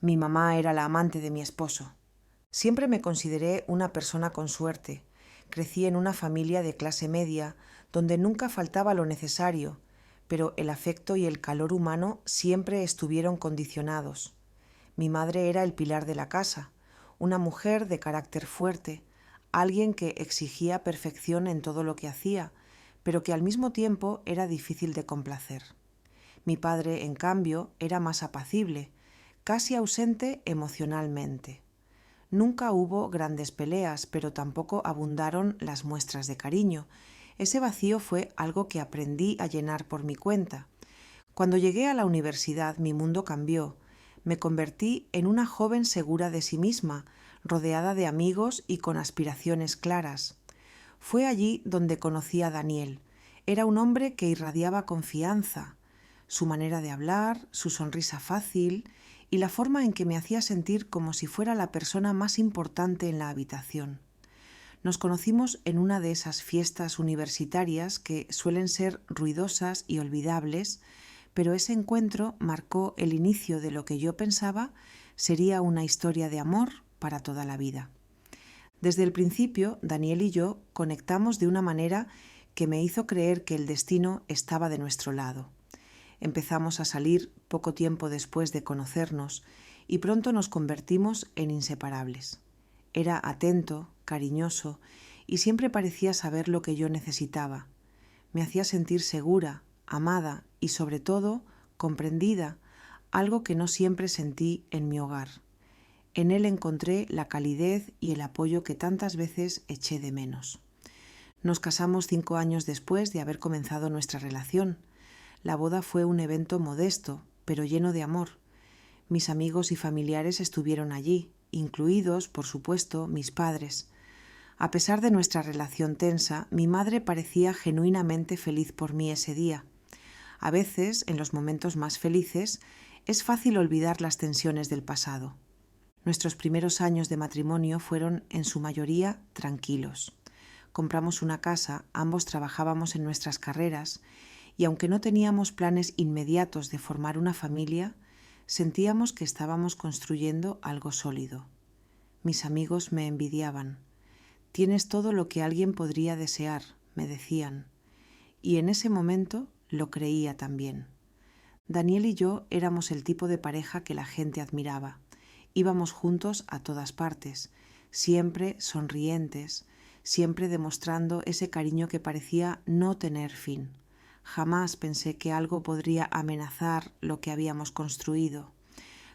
Mi mamá era la amante de mi esposo. Siempre me consideré una persona con suerte. Crecí en una familia de clase media, donde nunca faltaba lo necesario, pero el afecto y el calor humano siempre estuvieron condicionados. Mi madre era el pilar de la casa, una mujer de carácter fuerte, alguien que exigía perfección en todo lo que hacía, pero que al mismo tiempo era difícil de complacer. Mi padre, en cambio, era más apacible, casi ausente emocionalmente. Nunca hubo grandes peleas, pero tampoco abundaron las muestras de cariño. Ese vacío fue algo que aprendí a llenar por mi cuenta. Cuando llegué a la universidad, mi mundo cambió. Me convertí en una joven segura de sí misma, rodeada de amigos y con aspiraciones claras. Fue allí donde conocí a Daniel. Era un hombre que irradiaba confianza. Su manera de hablar, su sonrisa fácil y la forma en que me hacía sentir como si fuera la persona más importante en la habitación. Nos conocimos en una de esas fiestas universitarias que suelen ser ruidosas y olvidables, pero ese encuentro marcó el inicio de lo que yo pensaba sería una historia de amor para toda la vida. Desde el principio, Daniel y yo conectamos de una manera que me hizo creer que el destino estaba de nuestro lado. Empezamos a salir poco tiempo después de conocernos y pronto nos convertimos en inseparables. Era atento, cariñoso y siempre parecía saber lo que yo necesitaba. Me hacía sentir segura, amada y sobre todo comprendida, algo que no siempre sentí en mi hogar. En él encontré la calidez y el apoyo que tantas veces eché de menos. Nos casamos 5 años después de haber comenzado nuestra relación. La boda fue un evento modesto, pero lleno de amor. Mis amigos y familiares estuvieron allí, incluidos, por supuesto, mis padres. A pesar de nuestra relación tensa, mi madre parecía genuinamente feliz por mí ese día. A veces, en los momentos más felices, es fácil olvidar las tensiones del pasado. Nuestros primeros años de matrimonio fueron, en su mayoría, tranquilos. Compramos una casa, ambos trabajábamos en nuestras carreras, y aunque no teníamos planes inmediatos de formar una familia, sentíamos que estábamos construyendo algo sólido. Mis amigos me envidiaban. «Tienes todo lo que alguien podría desear», me decían, y en ese momento lo creía también. Daniel y yo éramos el tipo de pareja que la gente admiraba. Íbamos juntos a todas partes, siempre sonrientes, siempre demostrando ese cariño que parecía no tener fin. Jamás pensé que algo podría amenazar lo que habíamos construido.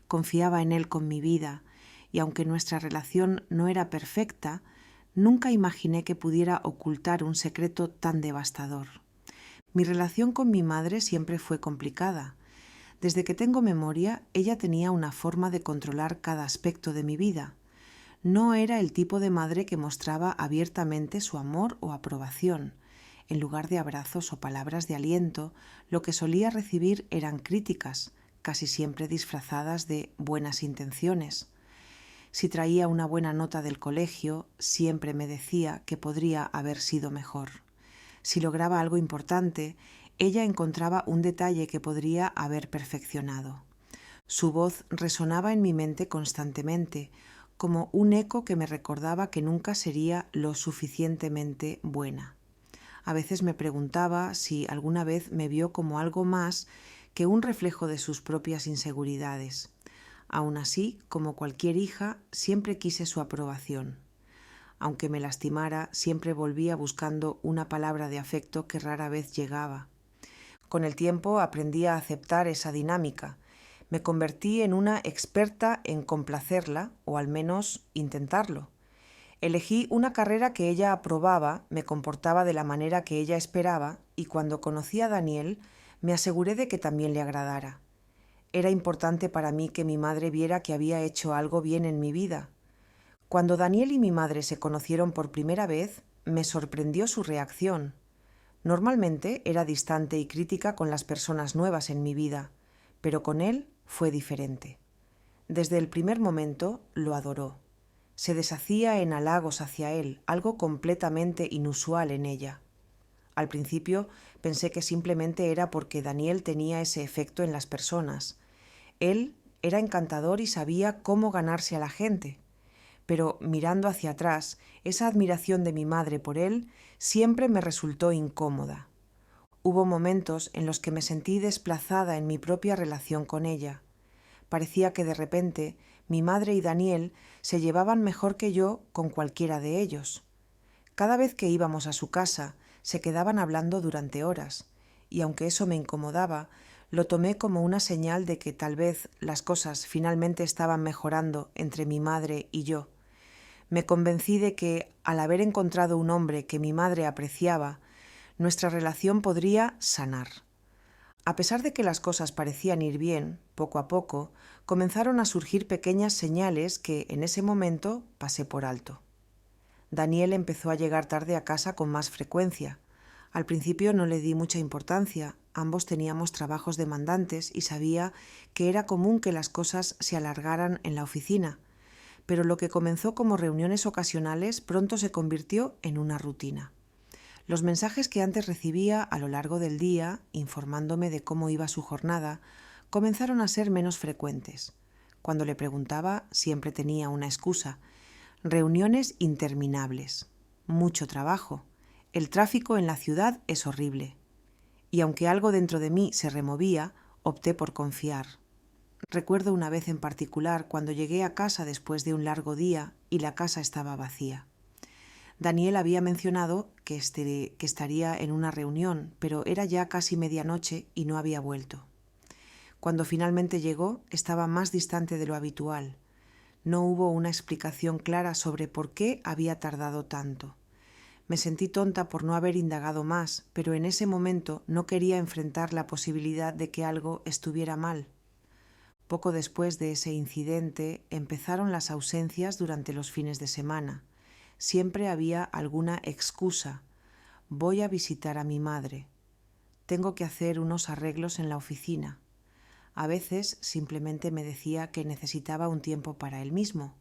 Confiaba en él con mi vida, y aunque nuestra relación no era perfecta, nunca imaginé que pudiera ocultar un secreto tan devastador. Mi relación con mi madre siempre fue complicada. Desde que tengo memoria, ella tenía una forma de controlar cada aspecto de mi vida. No era el tipo de madre que mostraba abiertamente su amor o aprobación. En lugar de abrazos o palabras de aliento, lo que solía recibir eran críticas, casi siempre disfrazadas de buenas intenciones. Si traía una buena nota del colegio, siempre me decía que podría haber sido mejor. Si lograba algo importante, ella encontraba un detalle que podría haber perfeccionado. Su voz resonaba en mi mente constantemente, como un eco que me recordaba que nunca sería lo suficientemente buena. A veces me preguntaba si alguna vez me vio como algo más que un reflejo de sus propias inseguridades. Aún así, como cualquier hija, siempre quise su aprobación. Aunque me lastimara, siempre volvía buscando una palabra de afecto que rara vez llegaba. Con el tiempo aprendí a aceptar esa dinámica. Me convertí en una experta en complacerla, o al menos intentarlo. Elegí una carrera que ella aprobaba, me comportaba de la manera que ella esperaba, y cuando conocí a Daniel, me aseguré de que también le agradara. Era importante para mí que mi madre viera que había hecho algo bien en mi vida. Cuando Daniel y mi madre se conocieron por primera vez, me sorprendió su reacción. Normalmente era distante y crítica con las personas nuevas en mi vida, pero con él fue diferente. Desde el primer momento lo adoró. Se deshacía en halagos hacia él, algo completamente inusual en ella. Al principio pensé que simplemente era porque Daniel tenía ese efecto en las personas. Él Era encantador y sabía cómo ganarse a la gente. Pero mirando hacia atrás, esa admiración de mi madre por él siempre me resultó incómoda. Hubo momentos en los que me sentí desplazada en mi propia relación con ella. Parecía que de repente mi madre y Daniel se llevaban mejor que yo con cualquiera de ellos. Cada vez que íbamos a su casa, se quedaban hablando durante horas, y aunque eso me incomodaba, lo tomé como una señal de que tal vez las cosas finalmente estaban mejorando entre mi madre y yo. Me convencí de que, al haber encontrado un hombre que mi madre apreciaba, nuestra relación podría sanar. A pesar de que las cosas parecían ir bien, poco a poco, comenzaron a surgir pequeñas señales que, en ese momento, pasé por alto. Daniel empezó a llegar tarde a casa con más frecuencia. Al principio no le di mucha importancia, ambos teníamos trabajos demandantes y sabía que era común que las cosas se alargaran en la oficina, pero lo que comenzó como reuniones ocasionales pronto se convirtió en una rutina. Los mensajes que antes recibía a lo largo del día, informándome de cómo iba su jornada, comenzaron a ser menos frecuentes. Cuando le preguntaba, siempre tenía una excusa: reuniones interminables, mucho trabajo, el tráfico en la ciudad es horrible. Y aunque algo dentro de mí se removía, opté por confiar. Recuerdo una vez en particular cuando llegué a casa después de un largo día y la casa estaba vacía. Daniel había mencionado que estaría en una reunión, pero era ya casi medianoche y no había vuelto. Cuando finalmente llegó, estaba más distante de lo habitual. No hubo una explicación clara sobre por qué había tardado tanto. Me sentí tonta por no haber indagado más, pero en ese momento no quería enfrentar la posibilidad de que algo estuviera mal. Poco después de ese incidente empezaron las ausencias durante los fines de semana. Siempre había alguna excusa. Voy a visitar a mi madre. Tengo que hacer unos arreglos en la oficina. A veces simplemente me decía que necesitaba un tiempo para él mismo,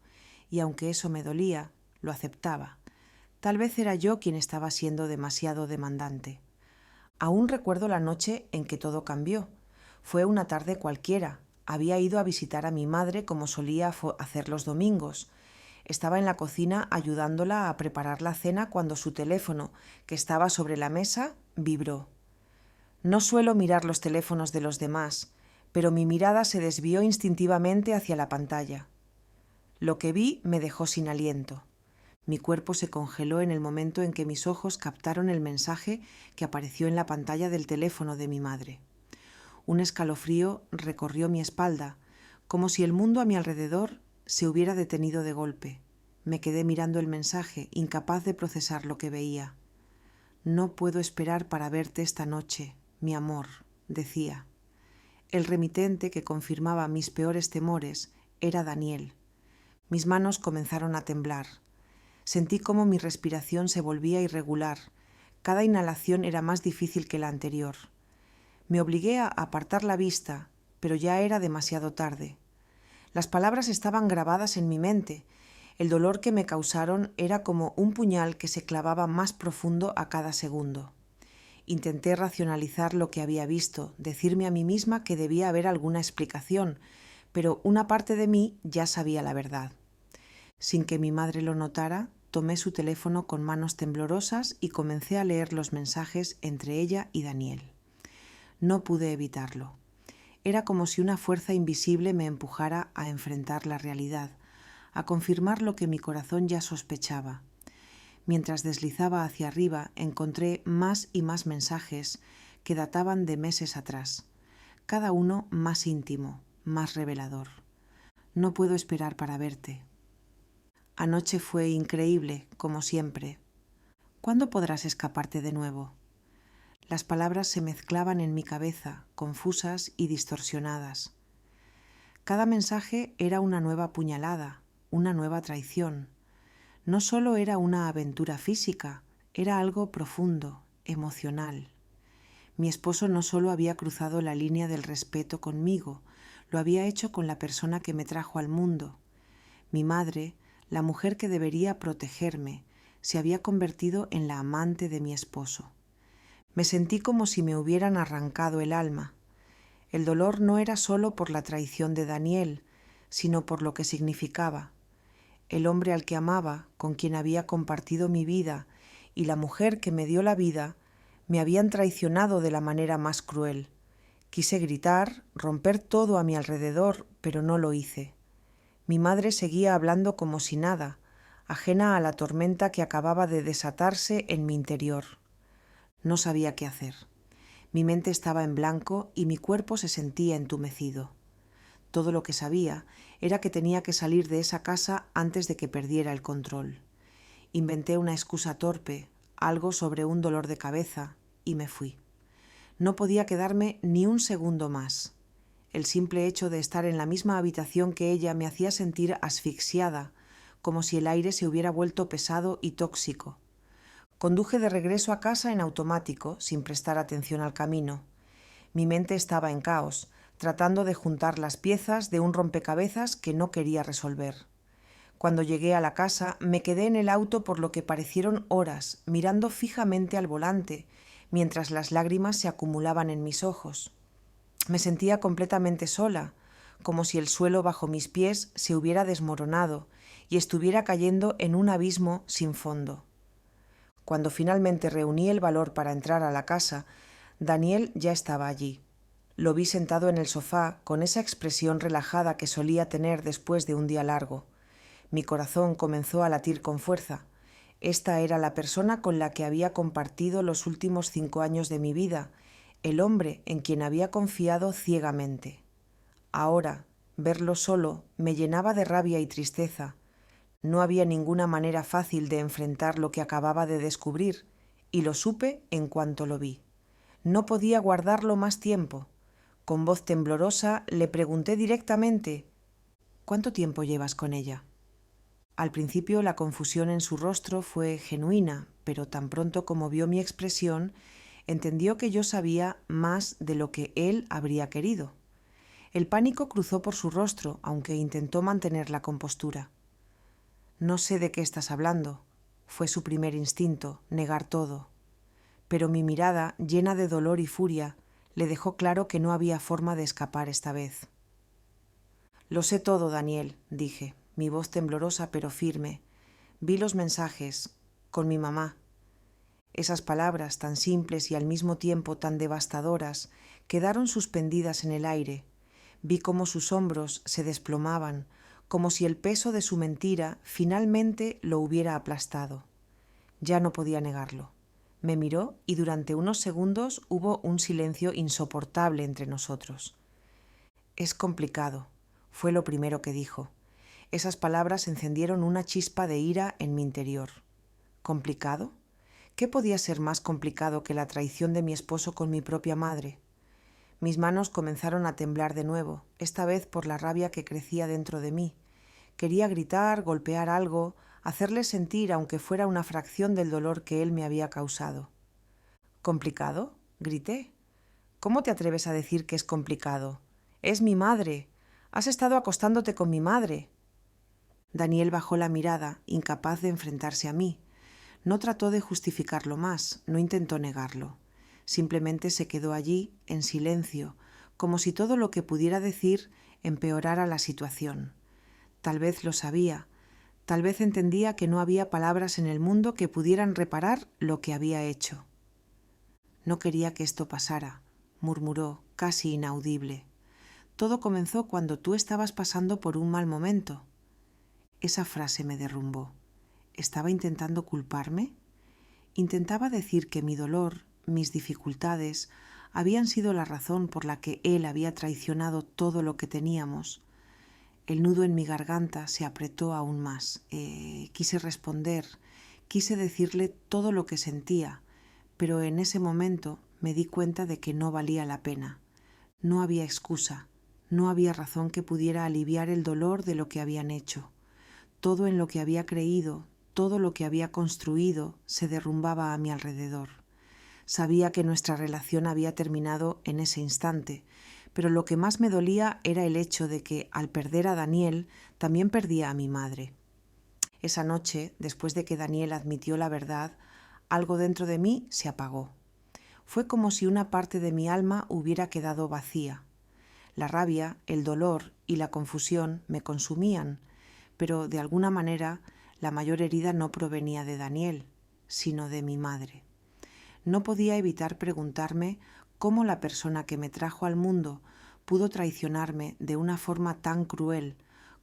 y aunque eso me dolía, lo aceptaba. Tal vez era yo quien estaba siendo demasiado demandante. Aún recuerdo la noche en que todo cambió. Fue una tarde cualquiera. Había ido a visitar a mi madre como solía hacer los domingos. Estaba en la cocina ayudándola a preparar la cena cuando su teléfono, que estaba sobre la mesa, vibró. No suelo mirar los teléfonos de los demás, pero mi mirada se desvió instintivamente hacia la pantalla. Lo que vi me dejó sin aliento. Mi cuerpo se congeló en el momento en que mis ojos captaron el mensaje que apareció en la pantalla del teléfono de mi madre. Un escalofrío recorrió mi espalda, como si el mundo a mi alrededor se hubiera detenido de golpe. Me quedé mirando el mensaje, incapaz de procesar lo que veía. No puedo esperar para verte esta noche, mi amor, decía. El remitente que confirmaba mis peores temores era Daniel. Mis manos comenzaron a temblar. Sentí cómo mi respiración se volvía irregular. Cada inhalación era más difícil que la anterior. Me obligué a apartar la vista, pero ya era demasiado tarde. Las palabras estaban grabadas en mi mente. El dolor que me causaron era como un puñal que se clavaba más profundo a cada segundo. Intenté racionalizar lo que había visto, decirme a mí misma que debía haber alguna explicación, pero una parte de mí ya sabía la verdad. Sin que mi madre lo notara, tomé su teléfono con manos temblorosas y comencé a leer los mensajes entre ella y Daniel. No pude evitarlo. Era como si una fuerza invisible me empujara a enfrentar la realidad, a confirmar lo que mi corazón ya sospechaba. Mientras deslizaba hacia arriba, encontré más y más mensajes que databan de meses atrás, cada uno más íntimo, más revelador. No puedo esperar para verte. Anoche fue increíble, como siempre. ¿Cuándo podrás escaparte de nuevo? Las palabras se mezclaban en mi cabeza, confusas y distorsionadas. Cada mensaje era una nueva puñalada, una nueva traición. No solo era una aventura física, era algo profundo, emocional. Mi esposo no solo había cruzado la línea del respeto conmigo, lo había hecho con la persona que me trajo al mundo. Mi madre, la mujer que debería protegerme, se había convertido en la amante de mi esposo. Me sentí como si me hubieran arrancado el alma. El dolor no era solo por la traición de Daniel, sino por lo que significaba. El hombre al que amaba, con quien había compartido mi vida, y la mujer que me dio la vida, me habían traicionado de la manera más cruel. Quise gritar, romper todo a mi alrededor, pero no lo hice. Mi madre seguía hablando como si nada, ajena a la tormenta que acababa de desatarse en mi interior. No sabía qué hacer. Mi mente estaba en blanco y mi cuerpo se sentía entumecido. Todo lo que sabía era que tenía que salir de esa casa antes de que perdiera el control. Inventé una excusa torpe, algo sobre un dolor de cabeza, y me fui. No podía quedarme ni un segundo más. El simple hecho de estar en la misma habitación que ella me hacía sentir asfixiada, como si el aire se hubiera vuelto pesado y tóxico. Conduje de regreso a casa en automático, sin prestar atención al camino. Mi mente estaba en caos, tratando de juntar las piezas de un rompecabezas que no quería resolver. Cuando llegué a la casa, me quedé en el auto por lo que parecieron horas, mirando fijamente al volante, mientras las lágrimas se acumulaban en mis ojos. Me sentía completamente sola, como si el suelo bajo mis pies se hubiera desmoronado y estuviera cayendo en un abismo sin fondo. Cuando finalmente reuní el valor para entrar a la casa, Daniel ya estaba allí. Lo vi sentado en el sofá con esa expresión relajada que solía tener después de un día largo. Mi corazón comenzó a latir con fuerza. Esta era la persona con la que había compartido los últimos 5 años de mi vida, el hombre en quien había confiado ciegamente. Ahora, verlo solo me llenaba de rabia y tristeza. No había ninguna manera fácil de enfrentar lo que acababa de descubrir, y lo supe en cuanto lo vi. No podía guardarlo más tiempo. Con voz temblorosa le pregunté directamente: «¿Cuánto tiempo llevas con ella?». Al principio la confusión en su rostro fue genuina, pero tan pronto como vio mi expresión, entendió que yo sabía más de lo que él habría querido. El pánico cruzó por su rostro, aunque intentó mantener la compostura. «No sé de qué estás hablando», fue su primer instinto, negar todo. Pero mi mirada, llena de dolor y furia, le dejó claro que no había forma de escapar esta vez. «Lo sé todo, Daniel», dije, mi voz temblorosa pero firme. «Vi los mensajes, con mi mamá». Esas palabras, tan simples y al mismo tiempo tan devastadoras, quedaron suspendidas en el aire. Vi cómo sus hombros se desplomaban, como si el peso de su mentira finalmente lo hubiera aplastado. Ya no podía negarlo. Me miró y durante unos segundos hubo un silencio insoportable entre nosotros. «Es complicado», fue lo primero que dijo. Esas palabras encendieron una chispa de ira en mi interior. ¿Complicado? ¿Qué podía ser más complicado que la traición de mi esposo con mi propia madre? Mis manos comenzaron a temblar de nuevo, esta vez por la rabia que crecía dentro de mí. Quería gritar, golpear algo, hacerle sentir, aunque fuera una fracción del dolor que él me había causado. «¿Complicado?», grité. «¿Cómo te atreves a decir que es complicado? Es mi madre. Has estado acostándote con mi madre». Daniel bajó la mirada, incapaz de enfrentarse a mí. No trató de justificarlo más, no intentó negarlo. Simplemente se quedó allí, en silencio, como si todo lo que pudiera decir empeorara la situación. Tal vez lo sabía, tal vez entendía que no había palabras en el mundo que pudieran reparar lo que había hecho. «No quería que esto pasara», murmuró, casi inaudible. «Todo comenzó cuando tú estabas pasando por un mal momento». Esa frase me derrumbó. ¿Estaba intentando culparme? Intentaba decir que mi dolor, mis dificultades, habían sido la razón por la que él había traicionado todo lo que teníamos. El nudo en mi garganta se apretó aún más. Quise responder, quise decirle todo lo que sentía, pero en ese momento me di cuenta de que no valía la pena. No había excusa, no había razón que pudiera aliviar el dolor de lo que habían hecho. Todo en lo que había creído, todo lo que había construido, se derrumbaba a mi alrededor. Sabía que nuestra relación había terminado en ese instante, pero lo que más me dolía era el hecho de que, al perder a Daniel, también perdía a mi madre. Esa noche, después de que Daniel admitió la verdad, algo dentro de mí se apagó. Fue como si una parte de mi alma hubiera quedado vacía. La rabia, el dolor y la confusión me consumían, pero de alguna manera la mayor herida no provenía de Daniel, sino de mi madre. No podía evitar preguntarme cómo la persona que me trajo al mundo pudo traicionarme de una forma tan cruel,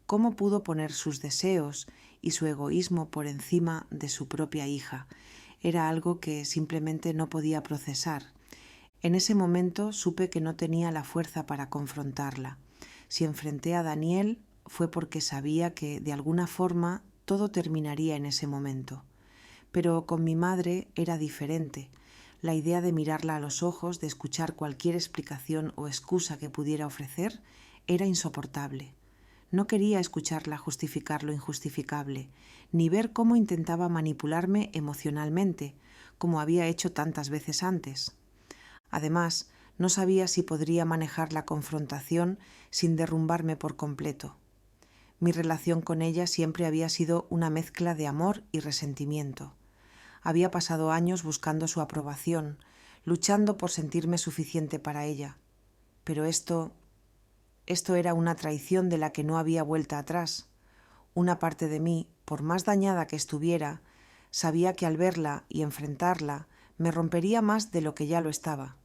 cómo pudo poner sus deseos y su egoísmo por encima de su propia hija. Era algo que simplemente no podía procesar. En ese momento supe que no tenía la fuerza para confrontarla. Si enfrenté a Daniel fue porque sabía que, de alguna forma, todo terminaría en ese momento. Pero con mi madre era diferente. La idea de mirarla a los ojos, de escuchar cualquier explicación o excusa que pudiera ofrecer, era insoportable. No quería escucharla justificar lo injustificable, ni ver cómo intentaba manipularme emocionalmente, como había hecho tantas veces antes. Además, no sabía si podría manejar la confrontación sin derrumbarme por completo. Mi relación con ella siempre había sido una mezcla de amor y resentimiento. Había pasado años buscando su aprobación, luchando por sentirme suficiente para ella. Pero esto era una traición de la que no había vuelta atrás. Una parte de mí, por más dañada que estuviera, sabía que al verla y enfrentarla me rompería más de lo que ya lo estaba.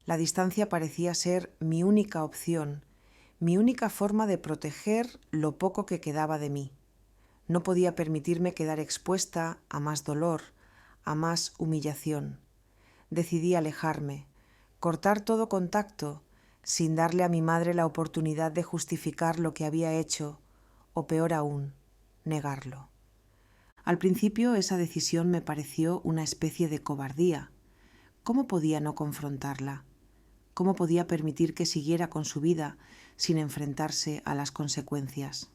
La distancia parecía ser mi única opción, mi única forma de proteger lo poco que quedaba de mí. No podía permitirme quedar expuesta a más dolor, a más humillación. Decidí alejarme, cortar todo contacto, sin darle a mi madre la oportunidad de justificar lo que había hecho, o peor aún, negarlo. Al principio esa decisión me pareció una especie de cobardía. ¿Cómo podía no confrontarla? ¿Cómo podía permitir que siguiera con su vida sin enfrentarse a las consecuencias?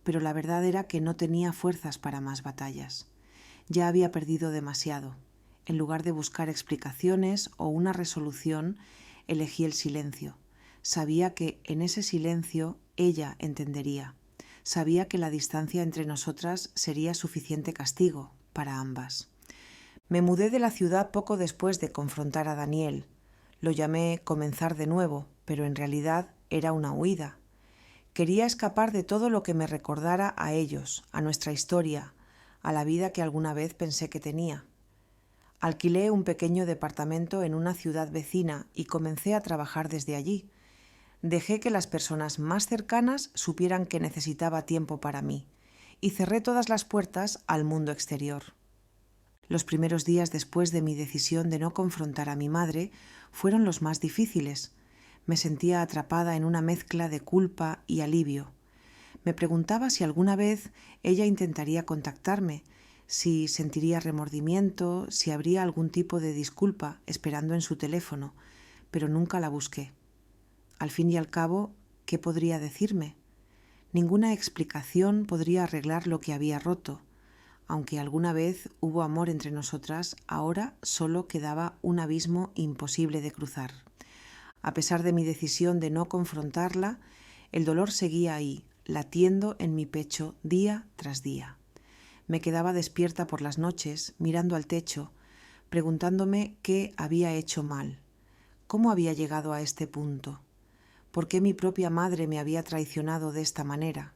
Pero la verdad era que no tenía fuerzas para más batallas. Ya había perdido demasiado. En lugar de buscar explicaciones o una resolución, elegí el silencio. Sabía que en ese silencio ella entendería. Sabía que la distancia entre nosotras sería suficiente castigo para ambas. Me mudé de la ciudad poco después de confrontar a Daniel. Lo llamé comenzar de nuevo, pero en realidad era una huida. Quería escapar de todo lo que me recordara a ellos, a nuestra historia, a la vida que alguna vez pensé que tenía. Alquilé un pequeño departamento en una ciudad vecina y comencé a trabajar desde allí. Dejé que las personas más cercanas supieran que necesitaba tiempo para mí y cerré todas las puertas al mundo exterior. Los primeros días después de mi decisión de no confrontar a mi madre fueron los más difíciles. Me sentía atrapada en una mezcla de culpa y alivio. Me preguntaba si alguna vez ella intentaría contactarme, si sentiría remordimiento, si habría algún tipo de disculpa esperando en su teléfono, pero nunca la busqué. Al fin y al cabo, ¿qué podría decirme? Ninguna explicación podría arreglar lo que había roto. Aunque alguna vez hubo amor entre nosotras, ahora solo quedaba un abismo imposible de cruzar. A pesar de mi decisión de no confrontarla, el dolor seguía ahí, latiendo en mi pecho día tras día. Me quedaba despierta por las noches, mirando al techo, preguntándome qué había hecho mal, cómo había llegado a este punto, por qué mi propia madre me había traicionado de esta manera.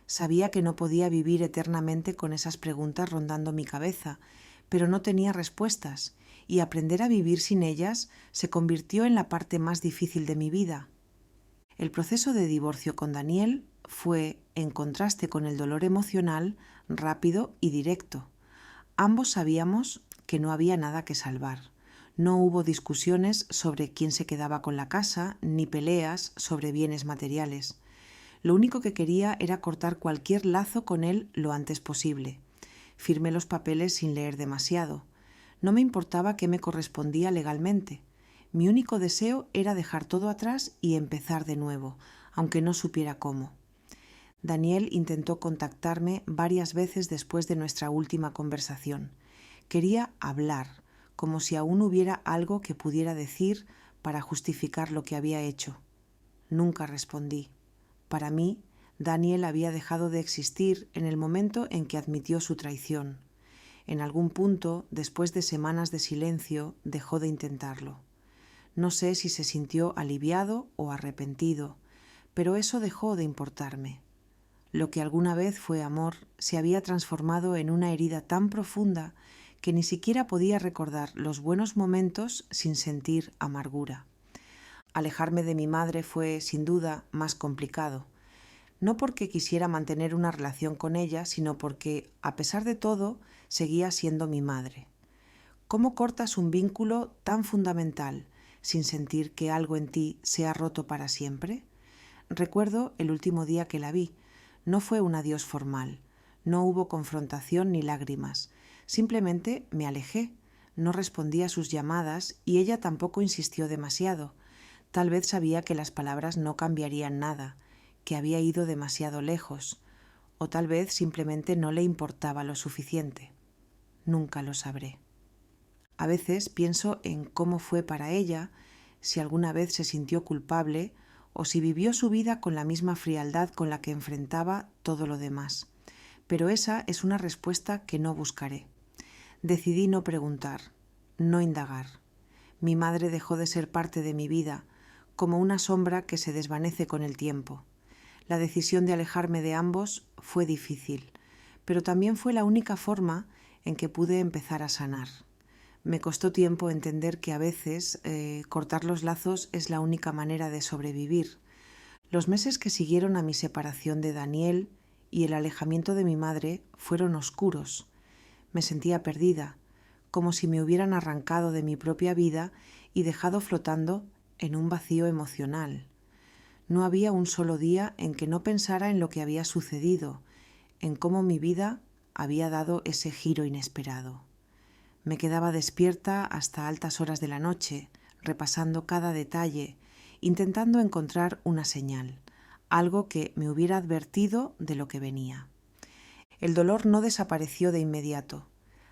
Sabía que no podía vivir eternamente con esas preguntas rondando mi cabeza, pero no tenía respuestas, y aprender a vivir sin ellas se convirtió en la parte más difícil de mi vida. El proceso de divorcio con Daniel fue, en contraste con el dolor emocional, rápido y directo. Ambos sabíamos que no había nada que salvar. No hubo discusiones sobre quién se quedaba con la casa, ni peleas sobre bienes materiales. Lo único que quería era cortar cualquier lazo con él lo antes posible. Firmé los papeles sin leer demasiado. No me importaba qué me correspondía legalmente. Mi único deseo era dejar todo atrás y empezar de nuevo, aunque no supiera cómo. Daniel intentó contactarme varias veces después de nuestra última conversación. Quería hablar, como si aún hubiera algo que pudiera decir para justificar lo que había hecho. Nunca respondí. Para mí, Daniel había dejado de existir en el momento en que admitió su traición. En algún punto, después de semanas de silencio, dejó de intentarlo. No sé si se sintió aliviado o arrepentido, pero eso dejó de importarme. Lo que alguna vez fue amor se había transformado en una herida tan profunda que ni siquiera podía recordar los buenos momentos sin sentir amargura. Alejarme de mi madre fue, sin duda, más complicado. No porque quisiera mantener una relación con ella, sino porque, a pesar de todo, seguía siendo mi madre. ¿Cómo cortas un vínculo tan fundamental sin sentir que algo en ti se ha roto para siempre? Recuerdo el último día que la vi. No fue un adiós formal. No hubo confrontación ni lágrimas. Simplemente me alejé. No respondí a sus llamadas y ella tampoco insistió demasiado. Tal vez sabía que las palabras no cambiarían nada, que había ido demasiado lejos, o tal vez simplemente no le importaba lo suficiente. Nunca lo sabré. A veces pienso en cómo fue para ella, si alguna vez se sintió culpable o si vivió su vida con la misma frialdad con la que enfrentaba todo lo demás. Pero esa es una respuesta que no buscaré. Decidí no preguntar, no indagar. Mi madre dejó de ser parte de mi vida, como una sombra que se desvanece con el tiempo. La decisión de alejarme de ambos fue difícil, pero también fue la única forma en que pude empezar a sanar. Me costó tiempo entender que a veces cortar los lazos es la única manera de sobrevivir. Los meses que siguieron a mi separación de Daniel y el alejamiento de mi madre fueron oscuros. Me sentía perdida, como si me hubieran arrancado de mi propia vida y dejado flotando en un vacío emocional. No había un solo día en que no pensara en lo que había sucedido, en cómo mi vida había dado ese giro inesperado. Me quedaba despierta hasta altas horas de la noche, repasando cada detalle, intentando encontrar una señal, algo que me hubiera advertido de lo que venía. El dolor no desapareció de inmediato.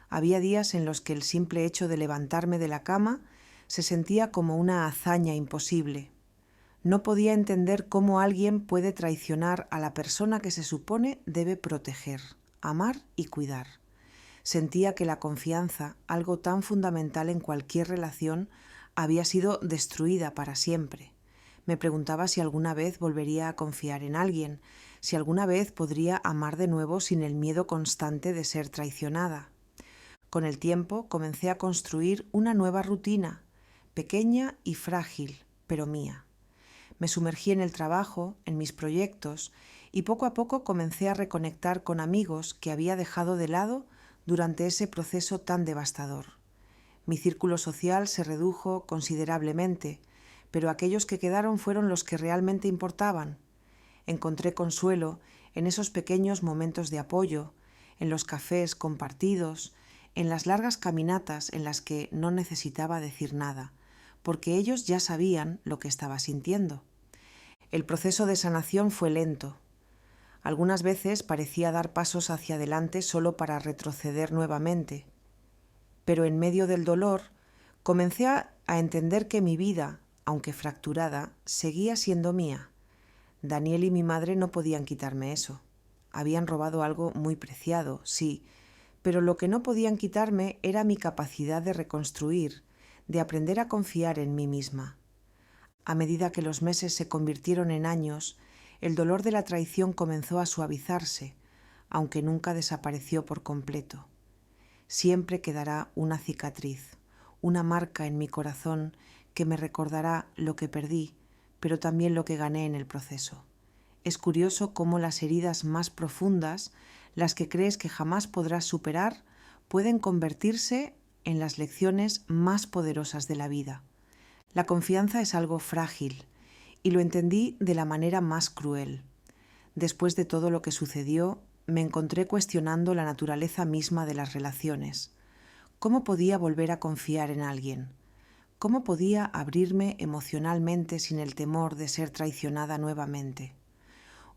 Había días en los que el simple hecho de levantarme de la cama se sentía como una hazaña imposible. No podía entender cómo alguien puede traicionar a la persona que se supone debe proteger, amar y cuidar. Sentía que la confianza, algo tan fundamental en cualquier relación, había sido destruida para siempre. Me preguntaba si alguna vez volvería a confiar en alguien, si alguna vez podría amar de nuevo sin el miedo constante de ser traicionada. Con el tiempo comencé a construir una nueva rutina, pequeña y frágil, pero mía. Me sumergí en el trabajo, en mis proyectos, y poco a poco comencé a reconectar con amigos que había dejado de lado durante ese proceso tan devastador. Mi círculo social se redujo considerablemente, pero aquellos que quedaron fueron los que realmente importaban. Encontré consuelo en esos pequeños momentos de apoyo, en los cafés compartidos, en las largas caminatas en las que no necesitaba decir nada, porque ellos ya sabían lo que estaba sintiendo. El proceso de sanación fue lento. Algunas veces parecía dar pasos hacia adelante solo para retroceder nuevamente. Pero en medio del dolor comencé a entender que mi vida, aunque fracturada, seguía siendo mía. Daniel y mi madre no podían quitarme eso. Habían robado algo muy preciado, sí, pero lo que no podían quitarme era mi capacidad de reconstruir, de aprender a confiar en mí misma. A medida que los meses se convirtieron en años, el dolor de la traición comenzó a suavizarse, aunque nunca desapareció por completo. Siempre quedará una cicatriz, una marca en mi corazón que me recordará lo que perdí, pero también lo que gané en el proceso. Es curioso cómo las heridas más profundas, las que crees que jamás podrás superar, pueden convertirse en las lecciones más poderosas de la vida. La confianza es algo frágil, y lo entendí de la manera más cruel. Después de todo lo que sucedió, me encontré cuestionando la naturaleza misma de las relaciones. ¿Cómo podía volver a confiar en alguien? ¿Cómo podía abrirme emocionalmente sin el temor de ser traicionada nuevamente?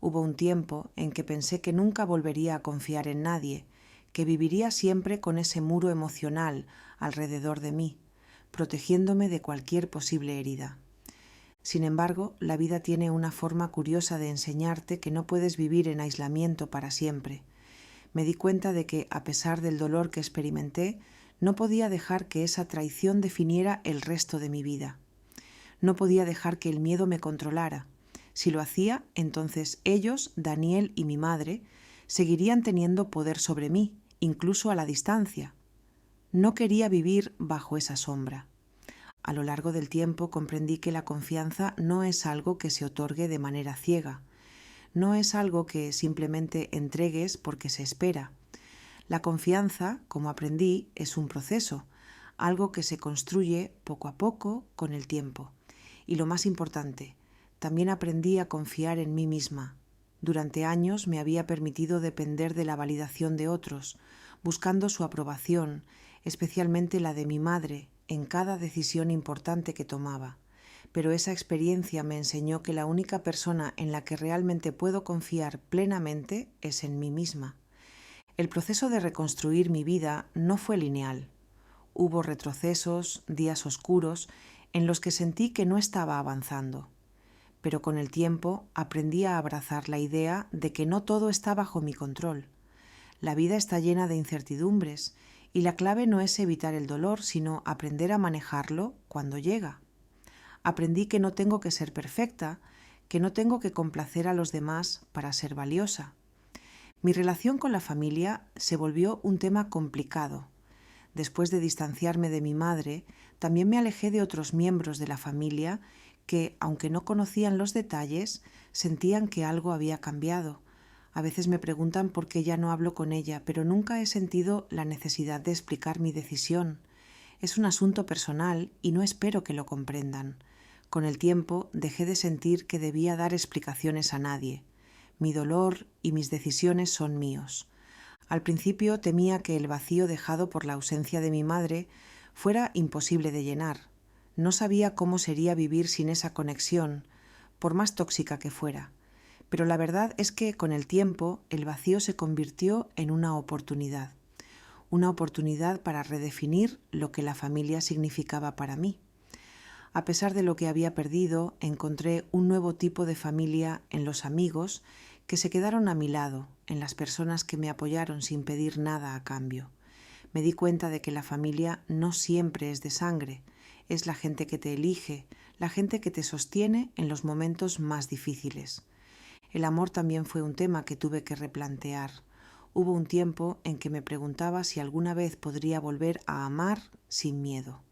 Hubo un tiempo en que pensé que nunca volvería a confiar en nadie, que viviría siempre con ese muro emocional alrededor de mí, protegiéndome de cualquier posible herida. Sin embargo, la vida tiene una forma curiosa de enseñarte que no puedes vivir en aislamiento para siempre. Me di cuenta de que, a pesar del dolor que experimenté, no podía dejar que esa traición definiera el resto de mi vida. No podía dejar que el miedo me controlara. Si lo hacía, entonces ellos, Daniel y mi madre, seguirían teniendo poder sobre mí, incluso a la distancia. No quería vivir bajo esa sombra. A lo largo del tiempo comprendí que la confianza no es algo que se otorgue de manera ciega. No es algo que simplemente entregues porque se espera. La confianza, como aprendí, es un proceso, algo que se construye poco a poco con el tiempo. Y lo más importante, también aprendí a confiar en mí misma. Durante años me había permitido depender de la validación de otros, buscando su aprobación, especialmente la de mi madre, en cada decisión importante que tomaba. Pero esa experiencia me enseñó que la única persona en la que realmente puedo confiar plenamente es en mí misma. El proceso de reconstruir mi vida no fue lineal. Hubo retrocesos, días oscuros, en los que sentí que no estaba avanzando. Pero con el tiempo aprendí a abrazar la idea de que no todo está bajo mi control. La vida está llena de incertidumbres y la clave no es evitar el dolor, sino aprender a manejarlo cuando llega. Aprendí que no tengo que ser perfecta, que no tengo que complacer a los demás para ser valiosa. Mi relación con la familia se volvió un tema complicado. Después de distanciarme de mi madre, también me alejé de otros miembros de la familia que, aunque no conocían los detalles, sentían que algo había cambiado. A veces me preguntan por qué ya no hablo con ella, pero nunca he sentido la necesidad de explicar mi decisión. Es un asunto personal y no espero que lo comprendan. Con el tiempo dejé de sentir que debía dar explicaciones a nadie. Mi dolor y mis decisiones son míos. Al principio temía que el vacío dejado por la ausencia de mi madre fuera imposible de llenar. No sabía cómo sería vivir sin esa conexión, por más tóxica que fuera. Pero la verdad es que con el tiempo el vacío se convirtió en una oportunidad para redefinir lo que la familia significaba para mí. A pesar de lo que había perdido, encontré un nuevo tipo de familia en los amigos que se quedaron a mi lado, en las personas que me apoyaron sin pedir nada a cambio. Me di cuenta de que la familia no siempre es de sangre, es la gente que te elige, la gente que te sostiene en los momentos más difíciles. El amor también fue un tema que tuve que replantear. Hubo un tiempo en que me preguntaba si alguna vez podría volver a amar sin miedo.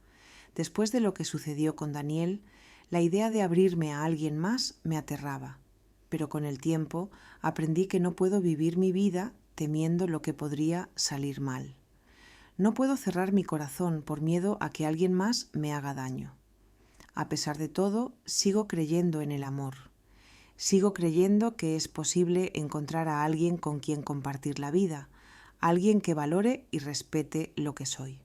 Después de lo que sucedió con Daniel, la idea de abrirme a alguien más me aterraba. Pero con el tiempo aprendí que no puedo vivir mi vida temiendo lo que podría salir mal. No puedo cerrar mi corazón por miedo a que alguien más me haga daño. A pesar de todo, sigo creyendo en el amor. Sigo creyendo que es posible encontrar a alguien con quien compartir la vida, alguien que valore y respete lo que soy.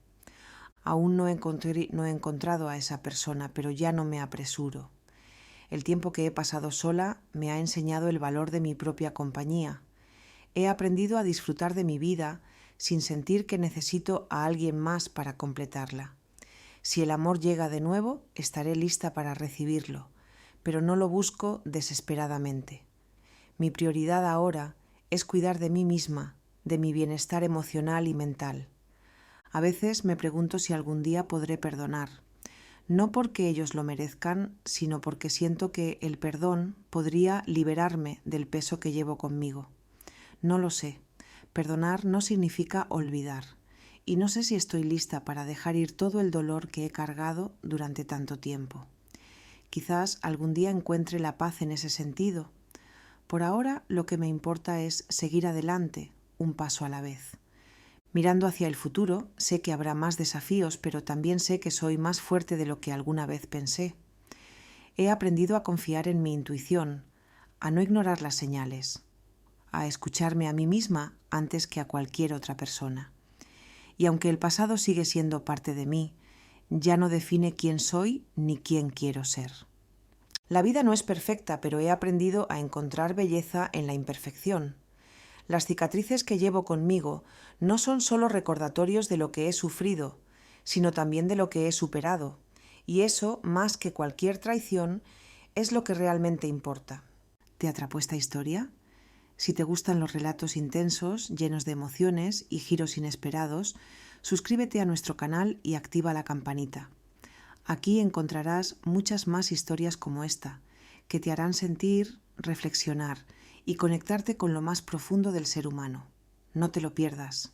Aún no he encontrado a esa persona, pero ya no me apresuro. El tiempo que he pasado sola me ha enseñado el valor de mi propia compañía. He aprendido a disfrutar de mi vida sin sentir que necesito a alguien más para completarla. Si el amor llega de nuevo, estaré lista para recibirlo, pero no lo busco desesperadamente. Mi prioridad ahora es cuidar de mí misma, de mi bienestar emocional y mental. A veces me pregunto si algún día podré perdonar, no porque ellos lo merezcan, sino porque siento que el perdón podría liberarme del peso que llevo conmigo. No lo sé. Perdonar no significa olvidar, y no sé si estoy lista para dejar ir todo el dolor que he cargado durante tanto tiempo. Quizás algún día encuentre la paz en ese sentido. Por ahora lo que me importa es seguir adelante, un paso a la vez. Mirando hacia el futuro, sé que habrá más desafíos, pero también sé que soy más fuerte de lo que alguna vez pensé. He aprendido a confiar en mi intuición, a no ignorar las señales, a escucharme a mí misma antes que a cualquier otra persona. Y aunque el pasado sigue siendo parte de mí, ya no define quién soy ni quién quiero ser. La vida no es perfecta, pero he aprendido a encontrar belleza en la imperfección. Las cicatrices que llevo conmigo no son solo recordatorios de lo que he sufrido, sino también de lo que he superado, y eso, más que cualquier traición, es lo que realmente importa. ¿Te atrapó esta historia? Si te gustan los relatos intensos, llenos de emociones y giros inesperados, suscríbete a nuestro canal y activa la campanita. Aquí encontrarás muchas más historias como esta, que te harán sentir, reflexionar y conectarte con lo más profundo del ser humano. No te lo pierdas.